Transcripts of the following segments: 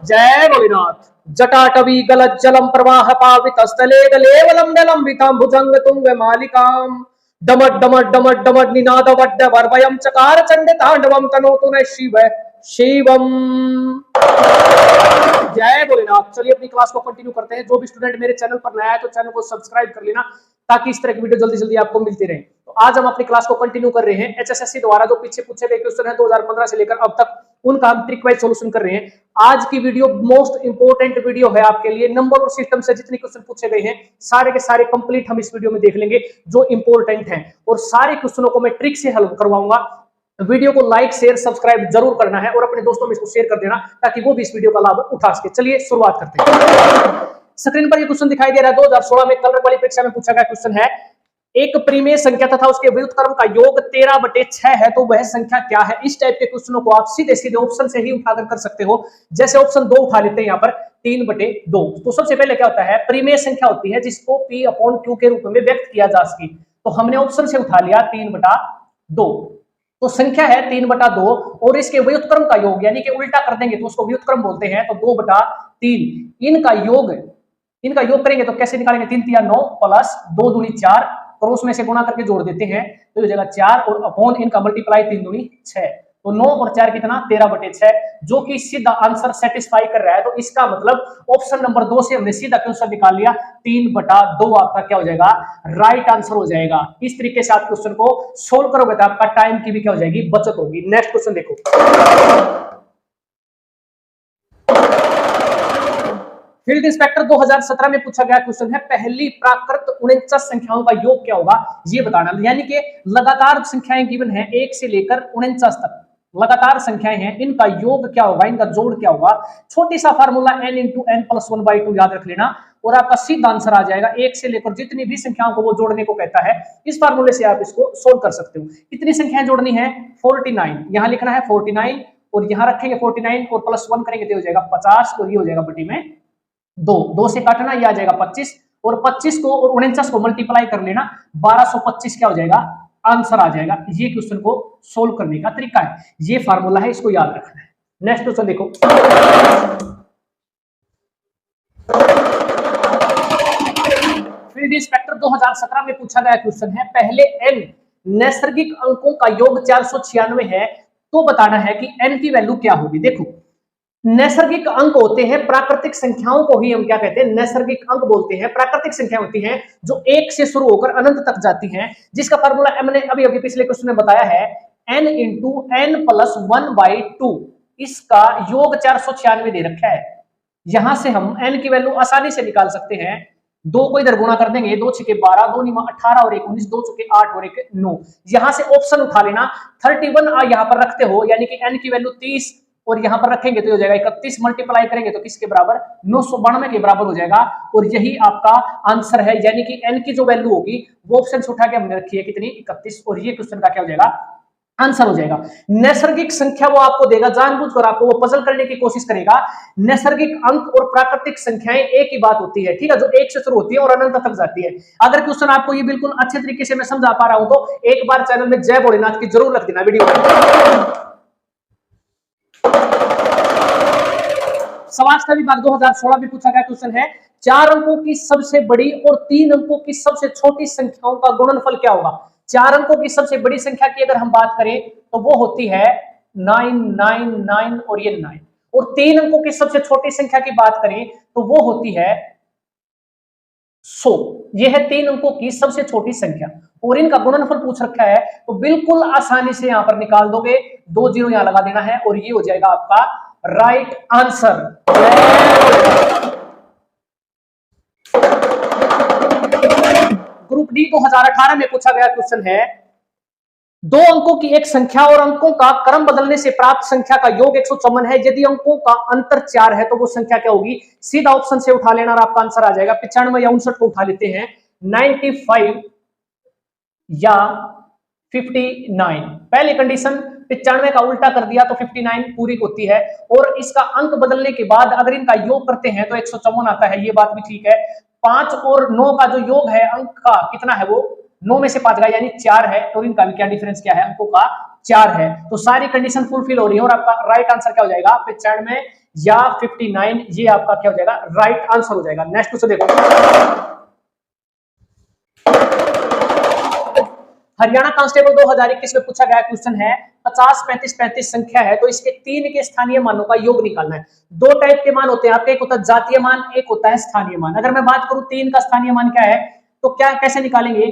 जय भोलेनाथ। जटाटवी गलत जलम प्रवाह पावित स्थले गलेवलम लंबिताम भुजंग तुंग मालिकाम डमट डमट डमट डमट निनाद वड्ड वर्वयम चकार चंड तांडवम तनोतु न शिव शिवम। जय भोलेनाथ। चलिए अपनी क्लास को कंटिन्यू करते हैं। जो भी स्टूडेंट मेरे चैनल पर नया है तो चैनल को सब्सक्राइब कर लेना ताकि इस तरह की वीडियो जल्दी जल्दी आपको मिलती रहे। तो आज हम अपनी क्लास को कंटिन्यू कर रहे हैं। एचएसएससी द्वारा जो पीछे पूछे गए क्वेश्चन है 2015 से लेकर अब तक, उनका हम ट्रिक वाइज सॉल्यूशन कर रहे हैं। आज की वीडियो मोस्ट इंपोर्टेंट वीडियो है आपके लिए। नंबर और सिस्टम से जितने क्वेश्चन पूछे गए हैं सारे के सारे कंप्लीट हम इस वीडियो में देख लेंगे जो इंपोर्टेंट हैं, और सारे क्वेश्चनों को मैं ट्रिक से हल करवाऊंगा। वीडियो को लाइक शेयर सब्सक्राइब जरूर करना है और अपने दोस्तों में इसको शेयर कर देना ताकि वो भी इस वीडियो का लाभ उठा सके। चलिए शुरुआत करते हैं। स्क्रीन पर ये क्वेश्चन दिखाई दे रहा है। 2016 में कलर वाली परीक्षा में पूछा गया क्वेश्चन है, एक परिमेय संख्या तथा उसके व्युत्क्रम का योग 13/6 है तो वह संख्या क्या है। इस टाइप के क्वेश्चनों को आप सीधे सीधे ऑप्शन से ही उठाकर कर सकते हो। जैसे ऑप्शन 2 उठा लेते हैं यहाँ पर 3/2। तो सबसे पहले क्या होता है, परिमेय संख्या होती है जिसको P/Q के रूप में व्यक्त किया जा सके। तो हमने ऑप्शन से उठा लिया 3/2। तो संख्या है 3/2 और इसके व्युत्क्रम का योग यानी कि उल्टा कर देंगे तो उसको व्युत्क्रम बोलते हैं। तो 2/3 इनका योग करेंगे तो कैसे निकालेंगे, 3 3 9 प्लस 2 दूनी 4, क्रॉस में से गुणा करके जोड़ देते हैं तो ये हो जाएगा 4 और अपॉन इनका मल्टीप्लाई 3 दूनी 6। तो 9 और 4 कितना 13/6 जो कि सीधा आंसर सेटिस्फाई कर रहा है। तो इसका मतलब ऑप्शन नंबर 2 से हमने सीधा क्वेश्चन निकाल लिया, 3/2 आपका क्या हो जाएगा, राइट आंसर हो जाएगा। इस तरीके से आप क्वेश्चन को सोल्व करोगे तो आपका टाइम की भी क्या हो जाएगी, बचत होगी। नेक्स्ट क्वेश्चन देखो। फील्ड इंस्पेक्टर 2017 में पूछा गया क्वेश्चन है, पहली प्राकृत 49 संख्याओं का योग क्या होगा ये बताना। यानी कि लगातार संख्याएं गिवन है 1 से लेकर 49 तक लगातार संख्याएं हैं, इनका योग क्या होगा, इनका जोड़ क्या होगा। छोटी सा फार्मूला n × n + 1/2 याद रख लेना और आपका सीधा आंसर आ जाएगा। 1 से लेकर जितनी भी संख्याओं को वो जोड़ने को कहता है, इस फार्मूले से आप इसको सोल्व कर सकते हो। कितनी संख्याएं जोड़नी है, 49। यहां लिखना है 49 और यहां रखेंगे 49 और +1 करेंगे तो हो जाएगा 50 और ये हो जाएगा बटी में 2 से काटना, ये आ जाएगा 25 और 25 को और 49 को मल्टीप्लाई कर लेना, 1225 क्या हो जाएगा, आंसर आ जाएगा। ये क्वेश्चन को सोल्व करने का तरीका है, ये फार्मूला है, इसको याद रखना है। नेक्स्ट क्वेश्चन देखो। फील्ड इंस्पेक्टर 2017 में पूछा गया क्वेश्चन है, पहले n नैसर्गिक अंकों का योग 496 है तो बताना है कि n की वैल्यू क्या होगी। देखो नैसर्गिक अंक होते हैं प्राकृतिक संख्याओं को ही हम क्या कहते हैं, नैसर्गिक अंक बोलते हैं। प्राकृतिक संख्या होती हैं जो 1 से शुरू होकर अनंत तक जाती हैं, जिसका फार्मूला हमने अभी पिछले क्वेश्चन में बताया है, n × n + 1/2। इसका योग 496 दे रखा है। यहां से हम n की वैल्यू आसानी से निकाल सकते हैं। 2 को इधर गुणा कर देंगे, 2 × 12, 2 × 18 और 1 19, 2 × 8 और 1 9। यहां से ऑप्शन उठा लेना, 31 यहां पर रखते हो यानी कि n की वैल्यू 30 और यहां पर रखेंगे तो हो जाएगा 31, मल्टीप्लाई करेंगे तो किसके बराबर, 992 के बराबर हो जाएगा और यही आपका आंसर है। यानी कि n की जो वैल्यू होगी वो ऑप्शन से उठा के हमने रखी है कितनी, 31, और ये क्वेश्चन का क्या हो जाएगा, आंसर हो जाएगा। नैसर्गिक संख्या वो आपको देगा, जानबूझकर आपको वो पजल करने की कोशिश करेगा। नैसर्गिक अंक और प्राकृतिक संख्याएं एक ही बात होती है, ठीक है, जो 1 से शुरू होती है और अनंत तक जाती है। अगर क्वेश्चन आपको ये बिल्कुल अच्छे तरीके से मैं समझा पा रहा हूं तो एक बार चैनल में जय भोलेनाथ की जरूर रख देना वीडियो में। समाज विभाग 2016 में पूछा गया क्वेश्चन है, 4 अंकों की सबसे बड़ी और 3 अंकों की सबसे छोटी संख्याओं का गुणनफल क्या होगा। 4 अंकों की सबसे बड़ी संख्या की अगर हम बात करें तो वो होती है 999 और ये 9, और 3 अंकों की सबसे छोटी संख्या की बात करें तो वो होती है 100। ये है 3 अंकों की सबसे छोटी संख्या और इनका गुणनफल पूछ रखा है तो बिल्कुल आसानी से यहां पर निकाल दोगे, 2 0 यहां लगा देना है और ये हो जाएगा आपका राइट आंसर। ग्रुप डी 2018 में पूछा गया क्वेश्चन है, 2 अंकों की एक संख्या और अंकों का क्रम बदलने से प्राप्त संख्या का योग 154 है। यदि अंकों का अंतर 4 है तो वो संख्या क्या होगी। सीधा ऑप्शन से उठा लेना और आपका आंसर आ जाएगा। 95 या 59 को उठा लेते हैं, 95 या 59। पहली कंडीशन 95 का उल्टा कर दिया तो 59 पूरी होती है और इसका अंक बदलने के बाद अगर इनका योग करते हैं तो 154 आता है, ये बात भी ठीक है। 5 और 9 का जो योग है अंक का कितना है, वो 9 में से 5 गया यानी 4 है और इनका भी क्या डिफरेंस क्या है, अंकों का 4 है। तो सारी कंडीशन फुलफिल हो रही है और आपका राइट आंसर क्या हो जाएगा, 95 या 59, ये आपका क्या हो जाएगा, राइट आंसर हो जाएगा। नेक्स्ट क्वेश्चन देखो, हरियाणा कांस्टेबल 2021 में पूछा गया क्वेश्चन है 50, 35, 35 संख्या है तो इसके 3 के स्थानीय मानों का योग निकालना है। दो टाइप के मान होते हैं आपके, एक होता है जातीय मान, एक होता है स्थानीय मान। अगर मैं बात करूं 3 का स्थानीय मान क्या है, तो क्या कैसे निकालेंगे,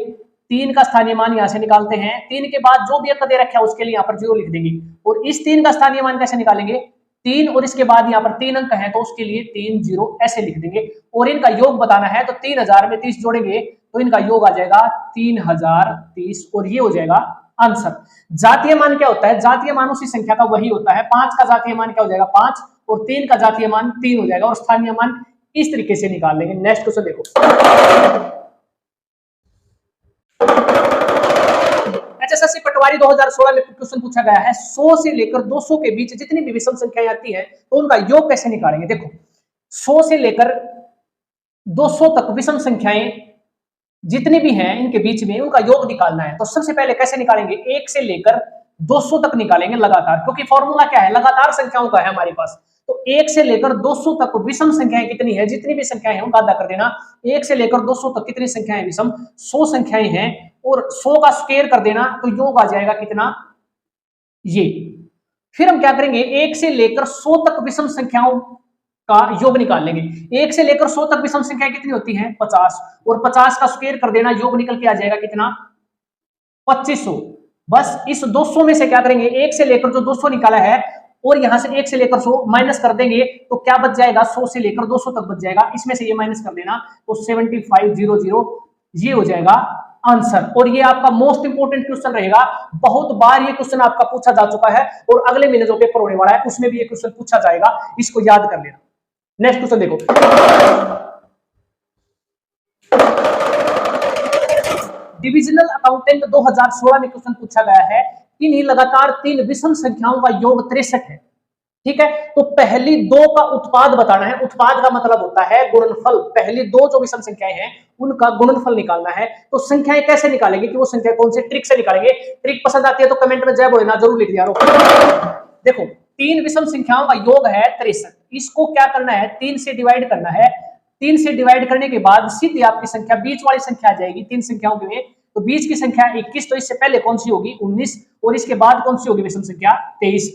3 का स्थानीय मान यहां से निकालते हैं, 3 के बाद जो भी अंक दे रखा है उसके लिए यहां पर 0 लिख देंगे। और इस 3 का स्थानीय मान कैसे निकालेंगे, 3 और इसके बाद यहाँ पर 3 अंक है तो उसके लिए 3 0 ऐसे लिख देंगे। और इनका योग बताना है तो 3000 में 30 जोड़ेंगे तो इनका योग आ जाएगा 3030 और ये हो जाएगा आंसर। जातीय मान क्या होता है, जातीय मान उसी संख्या का वही होता है। 5 का जातीय मान क्या हो जाएगा 5 और 3 का जातीय मान 3 हो जाएगा और स्थानीय मान इस तरीके से निकाल लेंगे। नेक्स्ट क्वेश्चन देखो, एचएसएससी पटवारी 2016 में क्वेश्चन पूछा गया है 100 से लेकर 200 के बीच जितनी भी विषम संख्याएं आती है तो उनका योग कैसे निकालेंगे। देखो 100 से लेकर 200 तक विषम संख्याएं जितनी भी हैं इनके बीच में उनका योग निकालना है। तो सबसे पहले कैसे निकालेंगे, 1 से लेकर 200 तक निकालेंगे लगातार, क्योंकि फॉर्मूला क्या है, लगातार संख्याओं का है हमारे पास। तो 1 से लेकर 200 तक विषम संख्याएं कितनी है, जितनी भी संख्याएं हैं उनका अदा कर देना। 1 से लेकर 200 तक कितनी संख्याएं विषम, 100 संख्याएं हैं और 100 का स्क्वायर कर देना तो योग आ जाएगा कितना, ये। फिर हम क्या करेंगे, 1 से लेकर 100 तक विषम संख्याओं का योग निकाल लेंगे। 1 से लेकर 100 तक विषम संख्याएं कितनी होती हैं 50 और 50 का स्क्वायर कर देना, योग निकल के आ जाएगा कितना 2500। बस इस 200 में से क्या करेंगे, 1 से लेकर जो 200 निकाला है और यहां से 1 से लेकर 100 माइनस कर देंगे तो क्या बच जाएगा, 100 से लेकर 200 तक बच जाएगा, इसमें से ये माइनस कर देना तो 7500 ये हो जाएगा आंसर। और ये आपका मोस्ट इंपोर्टेंट क्वेश्चन रहेगा, बहुत बार ये क्वेश्चन आपका पूछा जा चुका है और अगले महीने जो पेपर होने वाला है उसमें भी ये क्वेश्चन पूछा जाएगा, इसको याद कर लेना। नेक्स्ट क्वेश्चन देखो, डिविजनल अकाउंटेंट 2016 में क्वेश्चन पूछा गया है कि लगातार 3 विषम संख्याओं का योग 63 है। ठीक है, तो पहली 2 का उत्पाद बताना है। उत्पाद का मतलब होता है गुणनफल। पहली 2 जो विषम संख्याएं हैं उनका गुणनफल निकालना है। तो संख्याएं कैसे निकालेंगे, कि वो संख्या कौन से ट्रिक से निकालेंगे। ट्रिक पसंद आती है तो कमेंट में जय बोलना जरूर लिख दिया। देखो 3 विषम संख्याओं का योग है 63, इसको क्या करना है 3 से डिवाइड करना है। 3 से डिवाइड करने के बाद सीधी आपकी संख्या बीच वाली संख्या आ जाएगी 3 संख्याओं के में। तो बीच की संख्या 21, तो इससे पहले कौन सी होगी 19 और इसके बाद कौन सी होगी विषम संख्या 23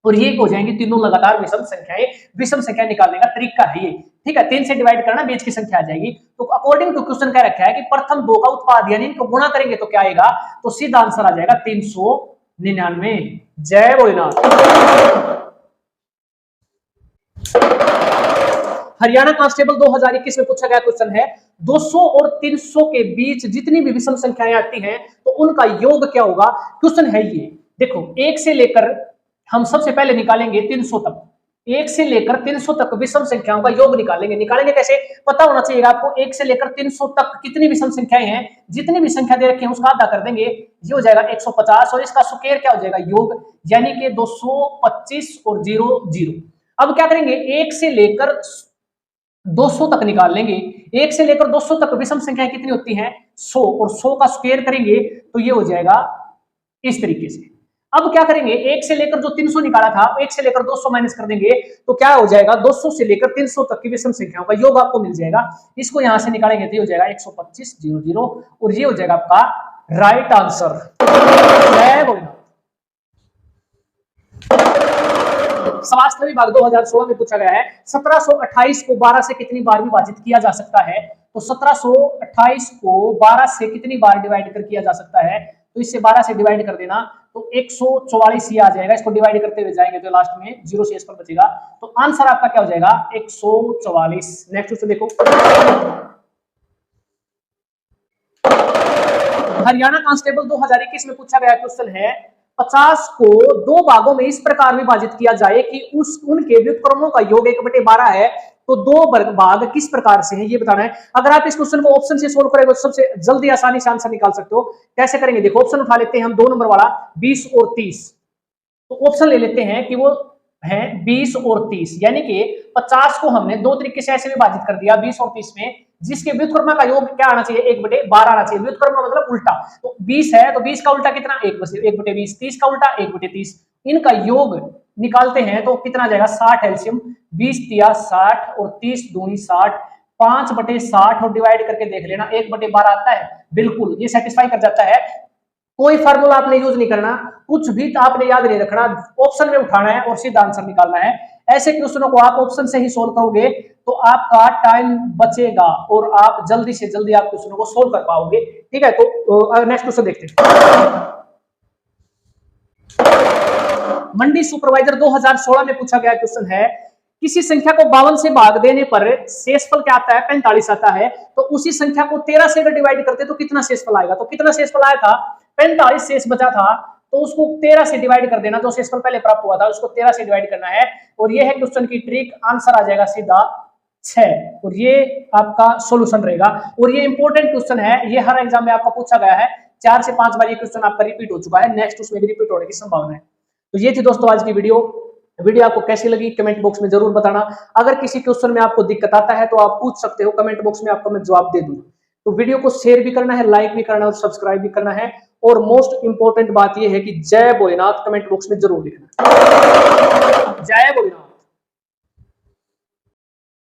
और ये हो जाएंगी तीनों लगातार विषम संख्याएं। विषम संख्या निकालने का तरीका है ये। ठीक है, 3 से डिवाइड करना, बीच की संख्या आ जाएगी। तो अकॉर्डिंग टू क्वेश्चन क्या रखा है कि प्रथम 2 का उत्पाद यानी इनको गुणा करेंगे तो क्या आएगा, तो सीधा आंसर आ जाएगा 399। जय भोलेनाथ। हरियाणा कांस्टेबल 2021 में पूछा गया क्वेश्चन है 200 और 300 के बीच जितनी भी विषम संख्याएं आती हैं तो उनका योग क्या होगा। क्वेश्चन है ये, देखो 1 से लेकर हम सबसे पहले निकालेंगे 300 तक। 1 से लेकर 300 तक विषम संख्याओं का योग निकालेंगे। निकालेंगे कैसे, पता होना चाहिए आपको। 1 से लेकर 300 तक कितनी विषम संख्याएं हैं, जितनी भी संख्या दे रखी है उसका आधा कर देंगे, ये हो जाएगा 150 और इसका स्क्वायर क्या हो जाएगा योग, यानी कि 225 और 0 0। अब क्या करेंगे, 1 से लेकर 200 तक निकाल लेंगे। 1 से लेकर 200 तक विषम संख्याएं कितनी होती हैं 100 और 100 का स्क्वायर करेंगे तो ये हो जाएगा इस तरीके से। अब क्या करेंगे, 1 से लेकर जो 300 निकाला था 1 से लेकर 200 माइनस कर देंगे तो क्या हो जाएगा 200 से लेकर 300 तक की विषम संख्याओं का योग आपको मिल जाएगा। इसको यहां से निकालेंगे तो ये हो जाएगा 125 0 0 और ये हो जाएगा आपका राइट आंसर। जय भोलेनाथ। स्वास्थ्य विभाग 2016 में पूछा गया है 1728 को 12 से कितनी बार विभाजित किया जा सकता है। तो 1728 को 12 से कितनी बार डिवाइड कर किया जा सकता है, तो इससे 12 से डिवाइड कर देना तो 144 ये आ जाएगा। इसको डिवाइड करते हुए जाएंगे तो लास्ट में 0 शेष पर बचेगा, तो आंसर आपका क्या हो जाएगा 144। नेक्स्ट क्वेश्चन देखो, हरियाणा कांस्टेबल 2021 में पूछा गया क्वेश्चन है 50 को 2 भागों में इस प्रकार विभाजित किया जाए कि उनके व्युत्क्रमों का योग 1/12 है, तो 2 भाग किस प्रकार से है ये बताना है। अगर आप इस क्वेश्चन को ऑप्शन से सोल्व करेंगे तो सबसे जल्दी आसानी से आंसर निकाल सकते हो। कैसे करेंगे, देखो ऑप्शन उठा लेते हैं हम 2 नंबर वाला 20 और 30। तो ऑप्शन ले लेते हैं कि वो है 20 और 30, यानी कि 50 को हमने 2 तरीके से ऐसे विभाजित कर दिया 20 और 30 में, जिसके व्युत्क्रम का योग क्या आना चाहिए 1/12 आना चाहिए। व्युत्क्रम मतलब उल्टा, तो 20 है तो 20 का उल्टा कितना 1/20, 30 का उल्टा 1/30, इनका योग निकालते हैं तो कितना आ जाएगा 60 एलसीएम, 20 तिया 60 और 30 दूनी 60, 5/60 और डिवाइड करके देख लेना 1/12 आता है। बिल्कुल ये सेटिस्फाई कर जाता है। कोई फार्मूला आपने यूज नहीं करना, कुछ भी तो आपने याद नहीं रखना, ऑप्शन में उठाना है और सीधा आंसर निकालना है। ऐसे क्वेश्चनों को आप ऑप्शन से ही सोल्व करोगे तो आपका टाइम बचेगा और आप जल्दी से जल्दी आप क्वेश्चनों को सोल्व कर पाओगे। ठीक है, तो नेक्स्ट क्वेश्चन देखते हैं। मंडी सुपरवाइजर 2016 में पूछा गया क्वेश्चन है, किसी संख्या को 52 से भाग देने पर शेषफल क्या आता है 45 आता है, तो उसी संख्या को 13 से अगर डिवाइड करते तो कितना शेषफल आएगा। तो कितना शेषफल आया था 45 शेष बचा था, तो उसको 13 से डिवाइड कर देना, जो शेषफल पहले प्राप्त हुआ था उसको 13 से डिवाइड करना है। और ये है क्वेश्चन की ट्रिक, आंसर आ जाएगा सीधा 6 और ये आपका सॉल्यूशन रहेगा। और ये इंपॉर्टेंट क्वेश्चन है, ये हर एग्जाम में आपका पूछा गया है, 4 से 5 बार ये क्वेश्चन आपका रिपीट हो चुका है, नेक्स्ट उसमें भी रिपीट होने की संभावना है। तो ये थी दोस्तों आज की वीडियो आपको कैसी लगी कमेंट बॉक्स में जरूर बताना। अगर किसी क्वेश्चन में आपको दिक्कत आता है तो आप पूछ सकते हो कमेंट बॉक्स में, आपको मैं जवाब दे दूंगा। तो वीडियो को शेयर भी करना है, लाइक भी करना है और सब्सक्राइब भी करना है। और मोस्ट इंपॉर्टेंट बात यह है कि जय भोलेनाथ कमेंट बॉक्स में जरूर लिखना। जय भोलेनाथ।